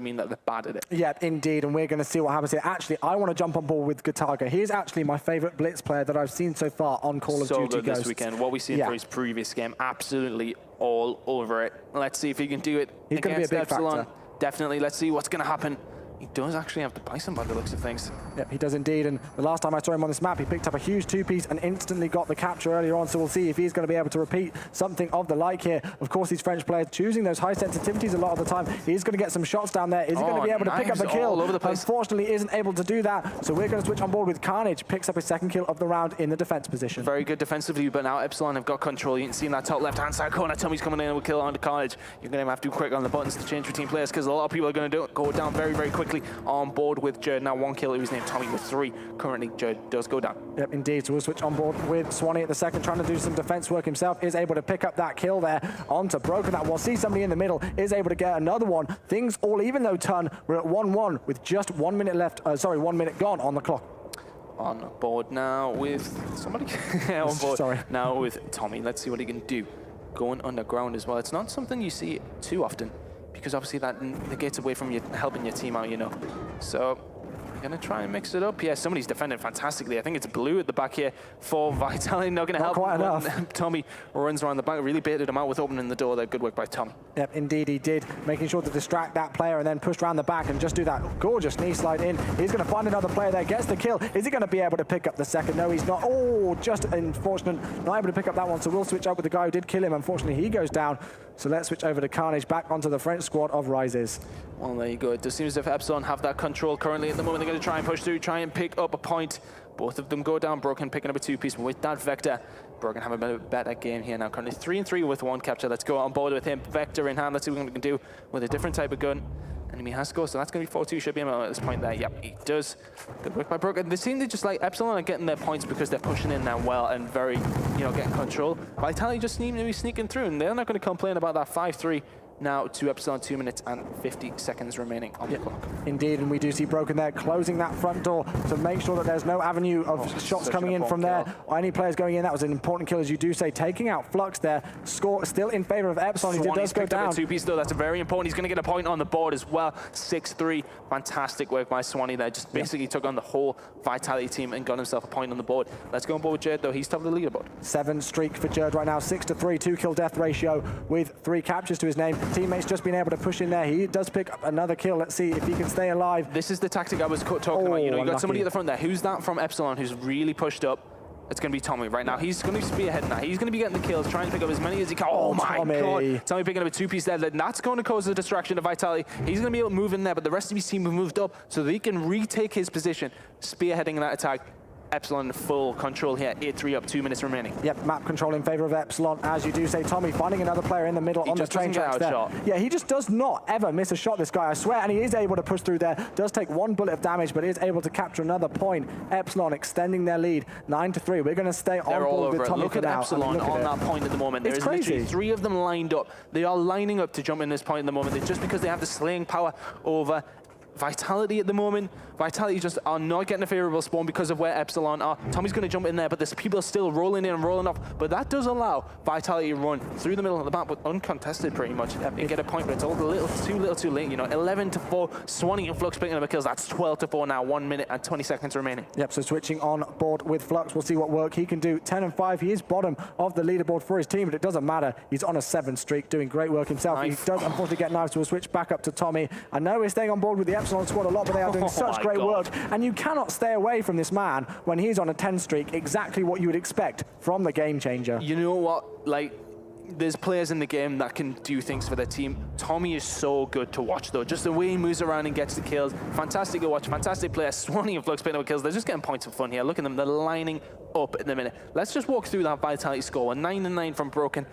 mean that they're bad at it. Yeah, indeed, and we're going to see what happens here. Actually, I want to jump on board with Gataga. He's actually my favorite Blitz player that I've seen so far on Call of Duty So good Ghosts. this weekend. What we've seen for his previous game, absolutely all over it. Let's see if he can do it He's going to be a big Epsilon. factor. Definitely. Let's see what's going to happen. He does actually have the Bison by the looks of things. Yeah, he does indeed, and the last time I saw him on this map, he picked up a huge two-piece and instantly got the capture earlier on, so we'll see if he's going to be able to repeat something of the like here. Of course, these French players choosing those high sensitivities a lot of the time. He's going to get some shots down there. Is he going to be able to pick up the kill? All over the place. Unfortunately, isn't able to do that, so we're going to switch on board with Carnage. Picks up his second kill of the round in the defense position. Very good defensively, but now Epsilon have got control. You can see in that top left-hand side corner, Tommy's coming in with kill on the Carnage. You're going to have to be quick on the buttons to change between players because a lot of people are going to go down very, very quickly on board with Jerd. Now 1 kill, he was named Tommy with 3. Currently, Jerd does go down. Yep, indeed. So we'll switch on board with Swanee at the second, trying to do some defense work himself. Is able to pick up that kill there onto Broken. That we'll see somebody in the middle. Is able to get another one. Things all even though Ton. We're at 1-1 with just 1 minute left. 1 minute gone on the clock. On board now with somebody. On board Sorry. now with Tommy. Let's see what he can do. Going underground as well. It's not something you see too often because obviously that negates away from you helping your team out, you know. So gonna try and mix it up. Yeah, somebody's defending fantastically. I think it's Blue at the back here for Vitality. Not gonna help. Quite enough. Tommy runs around the back, really baited him out with opening the door there. Good work by Tommy. Yep, indeed he did. Making sure to distract that player and then push around the back and just do that gorgeous knee slide in. He's gonna find another player there, gets the kill. Is he gonna be able to pick up the second? No, he's not. Oh, just unfortunate. Not able to pick up that one. So we'll switch up with the guy who did kill him. Unfortunately, he goes down. So let's switch over to Carnage, back onto the French squad of Rises. Well, there you go. It does seem as if Epsilon have that control currently at the moment. They're going to try and push through, try and pick up a point. Both of them go down. Broken picking up a two-piece with that Vector. Broken have a better game here now. Currently 3-3 with 1 capture. Let's go on board with him. Vector in hand. Let's see what we can do with a different type of gun. Enemy has scored, so that's going to be 4-2. Should be him at this point there. Yep, he does. Good work by Broken. They seem to just like Epsilon are getting their points because they're pushing in now well and very, you know, getting control. Vitality just seem to be sneaking through, and they're not going to complain about that 5-3. Now to Epsilon, 2 minutes and 50 seconds remaining on the clock. Indeed, and we do see Broken there closing that front door to make sure that there's no avenue of shots coming in from there or any players going in. That was an important kill, as you do say, taking out Flux there. Score still in favor of Epsilon. He does go down. Two-piece though, that's very important. He's going to get a point on the board as well. 6-3, fantastic work by Swanee there. Just basically took on the whole Vitality team and got himself a point on the board. Let's go on board with Jerd though. He's top of the leaderboard. 7 streak for Jerd right now. 6-3, 2 kill death ratio with 3 captures to his name. Teammates just been able to push in there. He does pick up another kill. Let's see if he can stay alive. This is the tactic I was talking about. You know, you got somebody at the front there. Who's that from Epsilon who's really pushed up? It's going to be Tommy right now. He's going to be spearheading that. He's going to be getting the kills, trying to pick up as many as he can. Oh my God. Tommy picking up a two-piece there. That's going to cause a distraction to Vitality. He's going to be able to move in there, but the rest of his team have moved up so that he can retake his position, spearheading that attack. Epsilon in full control here, 8-3 up, 2 minutes remaining. Yep, map control in favor of Epsilon, as you do say. Tommy finding another player in the middle on the train tracks there. Yeah, he just does not ever miss a shot, this guy, I swear, and he is able to push through there. Does take 1 bullet of damage, but is able to capture another point. Epsilon extending their lead, 9-3. We're going to stay on board with Tommy. Look at Epsilon on that point at the moment. There's literally 3 of them lined up. They are lining up to jump in this point at the moment. It's just because they have the slaying power over Vitality at the moment. Vitality just are not getting a favorable spawn because of where Epsilon are. Tommy's going to jump in there, but there's people still rolling in and rolling off. But that does allow Vitality to run through the middle of the map, but uncontested pretty much, and get a point. But it's all a little too late. You know, 11-4. Swanee and Flux picking up the kills. That's 12-4 now. 1 minute and 20 seconds remaining. Yep. So switching on board with Flux, we'll see what work he can do. 10-5. He is bottom of the leaderboard for his team, but it doesn't matter. He's on a 7 streak, doing great work himself. He does unfortunately get knives, so we'll switch back up to Tommy. I know we're staying on board with the Epsilon squad a lot, but they are doing such great work, and you cannot stay away from this man when he's on a 10 streak. Exactly what you would expect from the game changer. You know what, like, there's players in the game that can do things for their team. Tommy is so good to watch though. Just the way he moves around and gets the kills. Fantastic to watch, fantastic player. Swanee and Flux picking up kills. They're just getting points of fun here. Look at them, they're lining up in the minute. Let's just walk through that Vitality score. A 9-9 from Broken.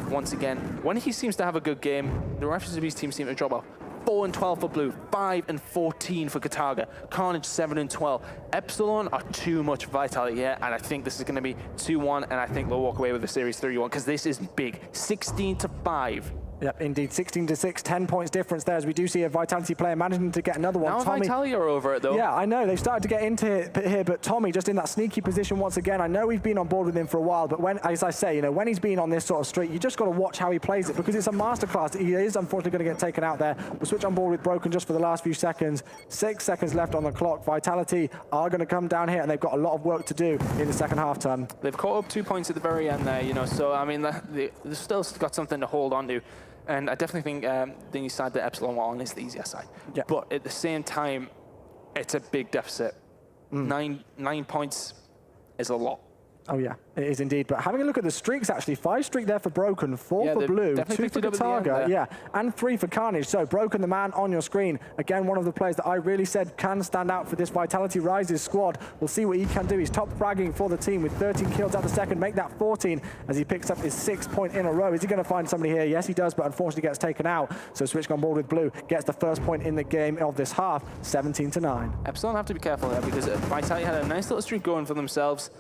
Once again, when he seems to have a good game, the rest of his team seem to drop off. 4-12 for Blue, 5-14 for Gataga, Carnage 7-12. Epsilon are too much Vitality here, and I think this is going to be 2-1, and I think they'll walk away with the series 3-1 because this is big. 16-5 Yep, indeed. 16-6, 10 points difference there, as we do see a Vitality player managing to get another one. Now Tommy, Vitality are over it, though. Yeah, I know. They've started to get into it here, but Tommy just in that sneaky position once again. I know we've been on board with him for a while, but when, as I say, you know, when he's been on this sort of streak, you just got to watch how he plays it, because it's a masterclass. He is unfortunately going to get taken out there. We'll switch on board with Broken just for the last few seconds. 6 seconds left on the clock. Vitality are going to come down here, and they've got a lot of work to do in the second half turn. They've caught up 2 points at the very end there, you know, so, I mean, they've still got something to hold on to. And I definitely think the side that Epsilon were on is the easier side. Yeah. But at the same time, it's a big deficit. 9 points is a lot. Oh, yeah, it is indeed. But having a look at the streaks, actually, 5 streak there for Broken, 4 for Blue, 2 for Kataga, yeah, and 3 for Carnage. So Broken, the man on your screen, again, one of the players that I really said can stand out for this Vitality Rises squad. We'll see what he can do. He's top fragging for the team with 13 kills at the second, make that 14 as he picks up his 6th point in a row. Is he going to find somebody here? Yes, he does, but unfortunately gets taken out. So switching on board with Blue, gets the first point in the game of this half, 17-9. Epsilon have to be careful there, because Vitality had a nice little streak going for themselves.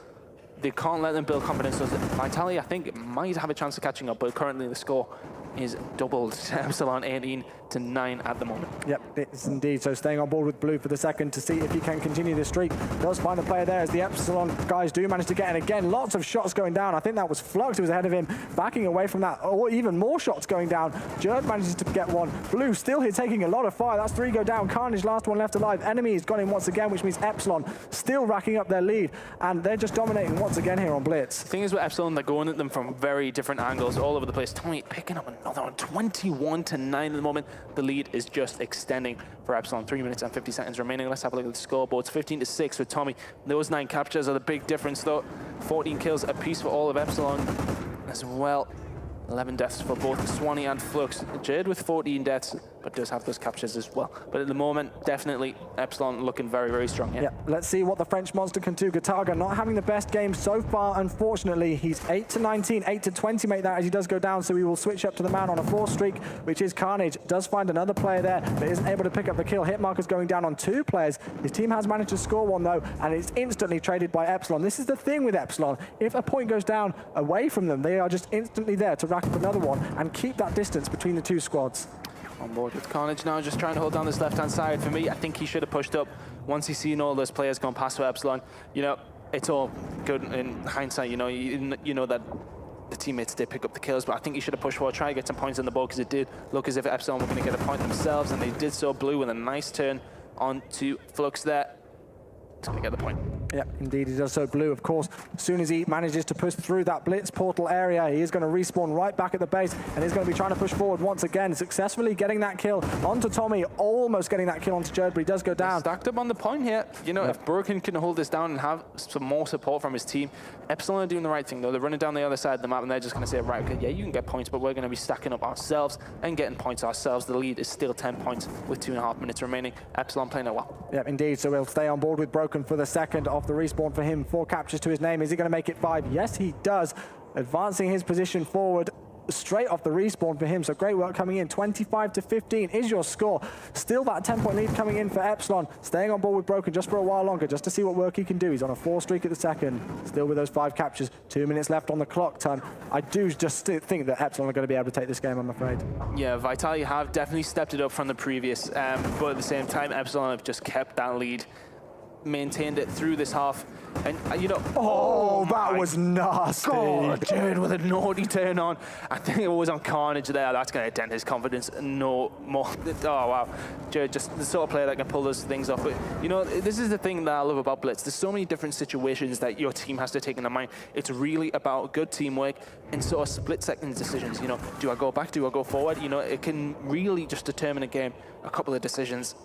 They can't let them build confidence. So Vitality, I think, might have a chance of catching up, but currently the score is doubled. Epsilon 18-9 at the moment. Yep, it's indeed. So staying on board with Blue for the second to see if he can continue the streak. Does find a player there as the Epsilon guys do manage to get in. Again, lots of shots going down. I think that was Flux who was ahead of him, backing away from that. Or even more shots going down. Jerd manages to get one. Blue still here taking a lot of fire. That's 3 go down. Carnage, last one left alive. Enemy has gone in once again, which means Epsilon still racking up their lead. And they're just dominating once again here on Blitz. The thing is with Epsilon, they're going at them from very different angles all over the place. Tommy picking up another one, 21-9 at the moment. The lead is just extending for Epsilon. 3 minutes and 50 seconds remaining. Let's have a look at the scoreboard. It's 15-6 with Tommy. Those 9 captures are the big difference, though. 14 kills apiece for all of Epsilon as well. 11 deaths for both Swanee and Flux. Jade with 14 deaths, but does have those captures as well. But at the moment, definitely Epsilon looking very, very strong here. Yeah, let's see what the French monster can do. Kataga not having the best game so far, unfortunately. He's 8-19, 8-20 make that as he does go down, so we will switch up to the man on a 4 streak, which is Carnage. Does find another player there, but isn't able to pick up the kill. Hit marker's going down on 2 players. His team has managed to score one, though, and it's instantly traded by Epsilon. This is the thing with Epsilon. If a point goes down away from them, they are just instantly there to rack up another one and keep that distance between the 2 squads. On board with Carnage now, just trying to hold down this left-hand side. For me, I think he should have pushed up once he's seen all those players going past for Epsilon. You know, it's all good in hindsight, you know that the teammates did pick up the kills, but I think he should have pushed forward, try to get some points on the board, because it did look as if Epsilon were going to get a point themselves, and they did so. Blue with a nice turn onto Flux there. It's going to get the point. Yep, indeed he does so. Blue, of course, as soon as he manages to push through that Blitz portal area, he is going to respawn right back at the base, and he's going to be trying to push forward once again, successfully getting that kill onto Tommy, almost getting that kill onto Jerd, but he does go down. They're stacked up on the point here. You know, if Broken can hold this down and have some more support from his team, Epsilon are doing the right thing, though. They're running down the other side of the map, and they're just going to say, right, okay, yeah, you can get points, but we're going to be stacking up ourselves and getting points ourselves. The lead is still 10 points with 2.5 minutes remaining. Epsilon playing it well. Yep, indeed. So we'll stay on board with Broken for the second off the respawn for him. 4 captures to his name. Is he going to make it 5? Yes, he does. Advancing his position forward straight off the respawn for him. So great work coming in. 25-15 is your score. Still that 10-point lead coming in for Epsilon. Staying on board with Broken just for a while longer, just to see what work he can do. He's on a 4 streak at the second. Still with those 5 captures. 2 minutes left on the clock, Ton. I do just think that Epsilon are going to be able to take this game, I'm afraid. Yeah, Vitality have definitely stepped it up from the previous, but at the same time, Epsilon have just kept that lead, maintained it through this half, and you know, oh that was nasty. God, Jared with a naughty turn on. I think it was on Carnage there. That's going to dent his confidence no more. Oh wow, Jared, just the sort of player that can pull those things off. But you know, this is the thing that I love about Blitz. There's so many different situations that your team has to take into mind. It's really about good teamwork and sort of split-second decisions. You know, do I go back? Do I go forward? You know, it can really just determine a game. A couple of decisions.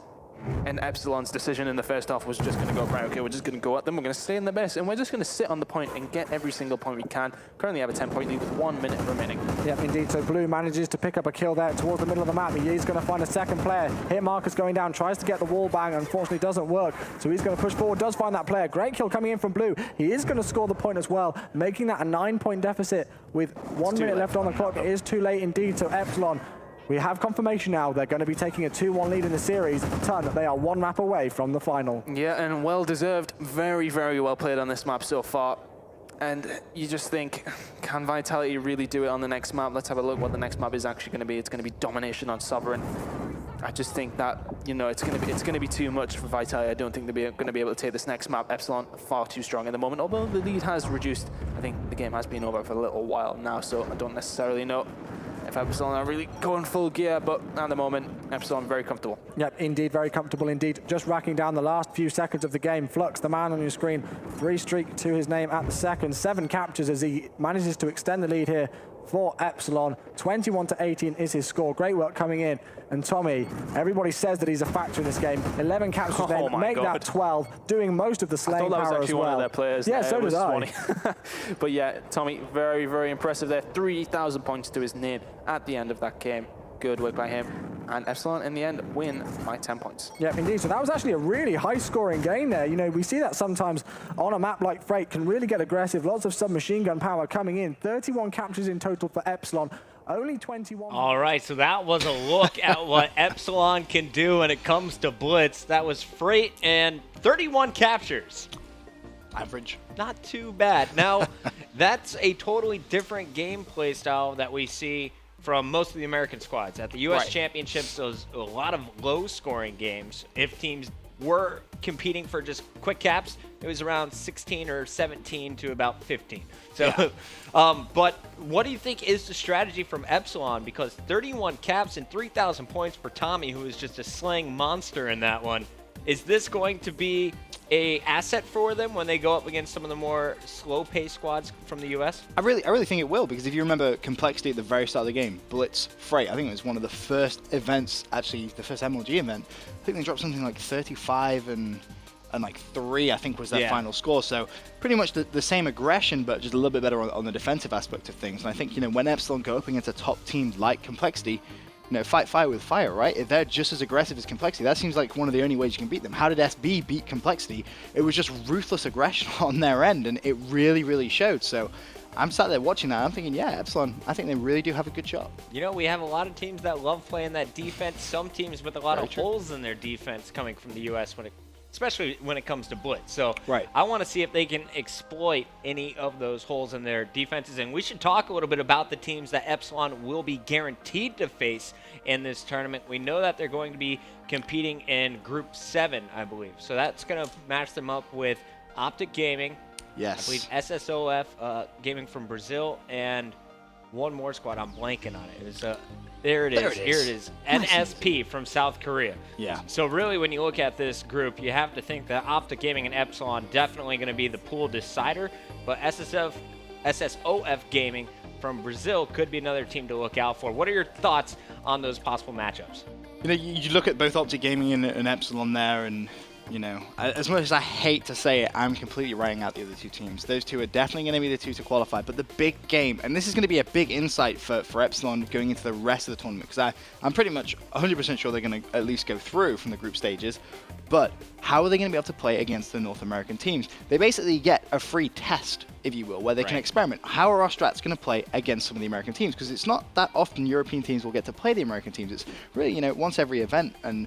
And Epsilon's decision in the first half was just going to go, right, okay, we're just going to go at them, we're going to stay in the base, and we're just going to sit on the point and get every single point we can. Currently have a 10-point lead with 1 minute remaining. Yep, indeed. So Blue manages to pick up a kill there towards the middle of the map. He is going to find a second player. Hit marker's going down, tries to get the wall bang, unfortunately doesn't work. So he's going to push forward, does find that player. Great kill coming in from Blue. He is going to score the point as well, making that a 9-point deficit with 1 minute left on the clock. It is too late indeed. So Epsilon, we have confirmation now they're going to be taking a 2-1 lead in the series. Ton, they are 1 map away from the final. Yeah, and well deserved. Very, very well played on this map so far. And you just think, can Vitality really do it on the next map? Let's have a look what the next map is actually going to be. It's going to be domination on Sovereign. I just think that, you know, it's going to be too much for Vitality. I don't think they're going to be able to take this next map. Epsilon far too strong at the moment. Although the lead has reduced, I think the game has been over for a little while now, so I don't necessarily know if Epsilon are really going full gear, but at the moment, Epsilon very comfortable. Yep, indeed, very comfortable indeed. Just racking down the last few seconds of the game. Flux, the man on your screen, 3 streak to his name at the second. 7 captures as he manages to extend the lead here for Epsilon. 21-18 is his score. Great work coming in. And Tommy, everybody says that he's a factor in this game. 11 captures then, make that 12, doing most of the slaying power as well. I thought that was actually one of their players. Yeah, so did I. But yeah, Tommy, very, very impressive there. 3,000 points to his name at the end of that game. Good work by him. And Epsilon, in the end, win by 10 points. Yeah, indeed. So that was actually a really high-scoring game there. You know, we see that sometimes on a map like Freight can really get aggressive. Lots of submachine gun power coming in. 31 captures in total for Epsilon. Only 21. All right, so that was a look at what Epsilon can do when it comes to Blitz. That was Freight and 31 captures. Average. Not too bad. Now, that's a totally different gameplay style that we see from most of the American squads. At the U.S. Championships, those a lot of low-scoring games. If teams were competing for just quick caps, it was around 16 or 17 to about 15. So, yeah. But what do you think is the strategy from Epsilon? Because 31 caps and 3,000 points for Tommy, who is just a slaying monster in that one. Is this going to be a asset for them when they go up against some of the more slow-paced squads from the U.S.? I really think it will, because if you remember Complexity at the very start of the game, Blitz, Freight, I think it was one of the first events, actually the first MLG event. I think they dropped something like 35 and like 3, I think was their final score. So pretty much the same aggression, but just a little bit better on the defensive aspect of things. And I think, you know, when Epsilon go up against a top team like Complexity, you know, fight fire with fire, right? If they're just as aggressive as Complexity, that seems like one of the only ways you can beat them. How did SB beat Complexity? It was just ruthless aggression on their end, and it really, really showed. So I'm sat there watching that. I'm thinking, yeah, Epsilon, I think they really do have a good shot. You know, we have a lot of teams that love playing that defense. Some teams with a lot of holes in their defense coming from the U.S., especially when it comes to Blitz. So I want to see if they can exploit any of those holes in their defenses. And we should talk a little bit about the teams that Epsilon will be guaranteed to face in this tournament. We know that they're going to be competing in Group 7, I believe. So that's going to match them up with Optic Gaming. Yes. I believe SSOF Gaming from Brazil, and one more squad. I'm blanking on it. It was there it is. Here it is. NSP from South Korea. Yeah. So really, when you look at this group, you have to think that Optic Gaming and Epsilon definitely going to be the pool decider, but SSOF Gaming from Brazil could be another team to look out for. What are your thoughts on those possible matchups? You know, you look at both Optic Gaming and Epsilon there, and you know, as much as I hate to say it, I'm completely writing out the other two teams. Those two are definitely going to be the two to qualify, but the big game, and this is going to be a big insight for Epsilon going into the rest of the tournament, because I'm pretty much 100% sure they're going to at least go through from the group stages, but how are they going to be able to play against the North American teams? They basically get a free test, if you will, where they can experiment. How are our strats going to play against some of the American teams? Because it's not that often European teams will get to play the American teams. It's really, you know, once every event, and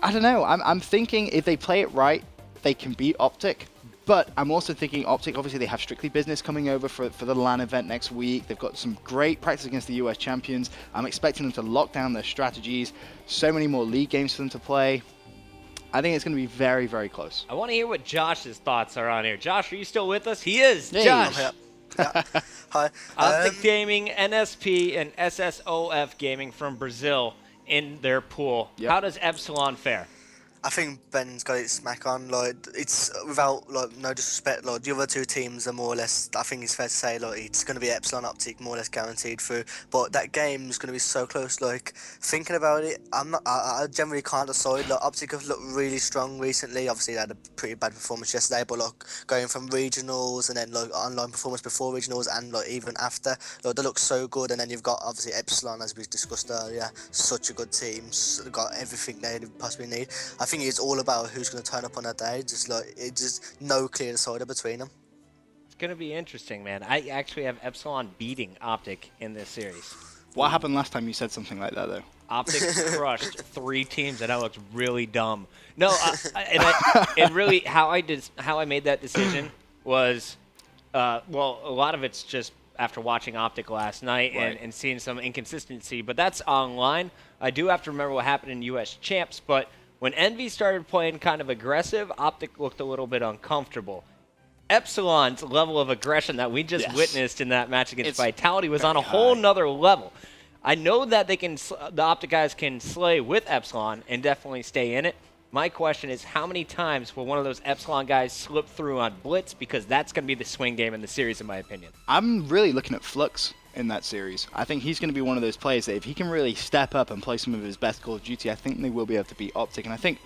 I don't know. I'm thinking if they play it right, they can beat Optic. But I'm also thinking Optic, obviously they have Strictly Business coming over for the LAN event next week. They've got some great practice against the US champions. I'm expecting them to lock down their strategies. So many more league games for them to play. I think it's going to be very, very close. I want to hear what Josh's thoughts are on here. Josh, are you still with us? He is. Hey. Josh. Yeah. Hi. Optic Gaming, NSP, and SSOF Gaming from Brazil in their pool. How does Epsilon fare? I think Ben's got it smack on. Like, it's without no disrespect. Like, the other two teams are more or less. I think it's fair to say like it's going to be Epsilon Optic more or less guaranteed through. But that game is going to be so close. Like, thinking about it, I generally can't decide. Like, Optic have looked really strong recently. Obviously, they had a pretty bad performance yesterday. But like going from regionals and then like online performance before regionals and like even after, like they look so good. And then you've got obviously Epsilon, as we discussed earlier, such a good team. Got everything they possibly need. I think it's all about who's going to turn up on that day. Just like it's just no clear decider between them. It's going to be interesting, man. I actually have Epsilon beating Optic in this series. What happened last time you said something like that, though? Optic crushed 3 teams, and I looked really dumb. No, and really how I made that decision was well, a lot of it's just after watching Optic last night and seeing some inconsistency, but that's online. I do have to remember what happened in U.S. Champs, but when Envy started playing kind of aggressive, Optic looked a little bit uncomfortable. Epsilon's level of aggression that we just witnessed in that match against Vitality was on a whole nother level. I know that the Optic guys can slay with Epsilon and definitely stay in it. My question is, how many times will one of those Epsilon guys slip through on Blitz? Because that's going to be the swing game in the series, in my opinion. I'm really looking at Flux in that series. I think he's going to be one of those players that if he can really step up and play some of his best Call of Duty, I think they will be able to beat Optic. And I think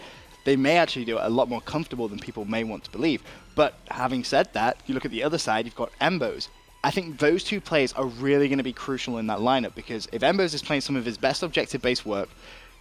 they may actually do it a lot more comfortable than people may want to believe. But having said that, you look at the other side, you've got Embos. I think those two players are really going to be crucial in that lineup, because if Embos is playing some of his best objective-based work,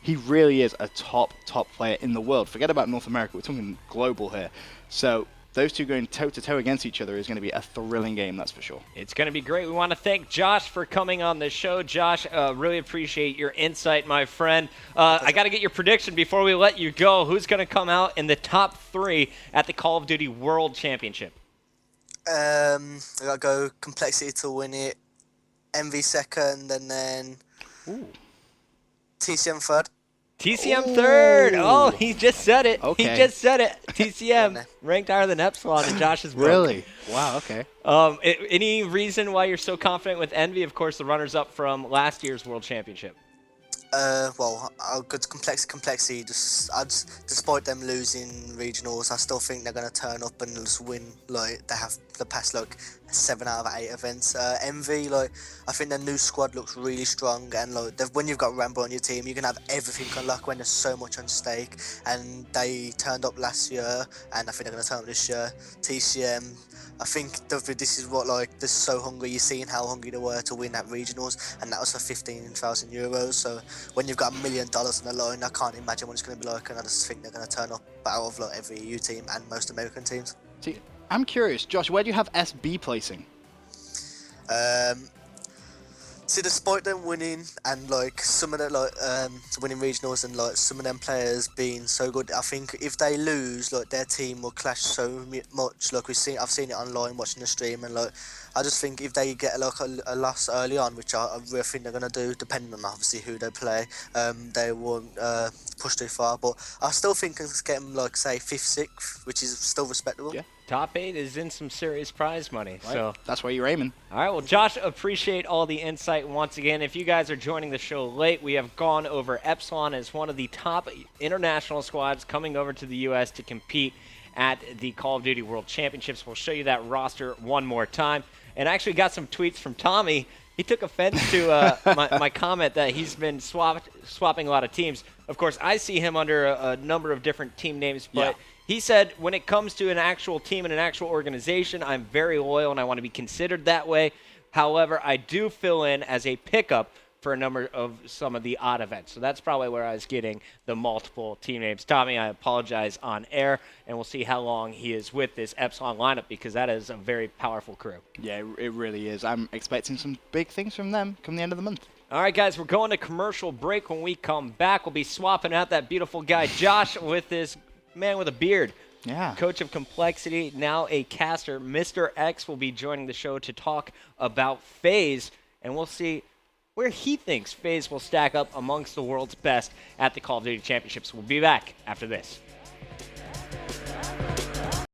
he really is a top player in the world. Forget about North America, we're talking global here. So those two going toe-to-toe against each other is going to be a thrilling game, that's for sure. It's going to be great. We want to thank Josh for coming on the show. Josh, really appreciate your insight, my friend. I got to get your prediction before we let you go. Who's going to come out in the top 3 at the Call of Duty World Championship? I got to go Complexity to win it, Envy second, and then TCM third. TCM third. Oh, he just said it. Okay. He just said it. TCM ranked higher than Epsilon in Josh's book. Really? Wow, okay. Any reason why you're so confident with Envy? Of course, the runners-up from last year's World Championship. Well, I'll go to Complexity. Despite them losing regionals, I still think they're going to turn up and just win. Like, they have the past, 7 out of 8 events. Envy, I think their new squad looks really strong, and when you've got Rambo on your team, you can have everything unlocked when there's so much on stake. And they turned up last year, and I think they're going to turn up this year. TCM, I think this is what, they're so hungry. You're seeing how hungry they were to win that regionals, and that was for 15,000 euros. So when you've got $1 million on the line, I can't imagine what it's going to be like, and I just think they're going to turn up out of every EU team and most American teams. See, I'm curious, Josh, where do you have SB placing? See, despite them winning and some of the winning regionals and some of them players being so good, I think if they lose, their team will clash so much. I've seen it online watching the stream, and I just think if they get a loss early on, which I really think they're gonna do, depending on obviously who they play, they won't push too far. But I still think it's getting say 5th, 6th, which is still respectable. Yeah. Top 8 is in some serious prize money. Right. So that's where you're aiming. All right, well, Josh, appreciate all the insight once again. If you guys are joining the show late, we have gone over Epsilon as one of the top international squads coming over to the U.S. to compete at the Call of Duty World Championships. We'll show you that roster one more time. And I actually got some tweets from Tommy. He took offense to my comment that he's been swapping a lot of teams. Of course, I see him under a number of different team names, but he said, when it comes to an actual team and an actual organization, I'm very loyal and I want to be considered that way. However, I do fill in as a pickup for a number of some of the odd events. So that's probably where I was getting the multiple team names. Tommy, I apologize on air, and we'll see how long he is with this Epsilon lineup, because that is a very powerful crew. Yeah, it really is. I'm expecting some big things from them come the end of the month. All right, guys, we're going to commercial break. When we come back, we'll be swapping out that beautiful guy, Josh, with this man with a beard. Yeah. Coach of Complexity, now a caster. Mr. X will be joining the show to talk about FaZe, and we'll see where he thinks FaZe will stack up amongst the world's best at the Call of Duty Championships. We'll be back after this.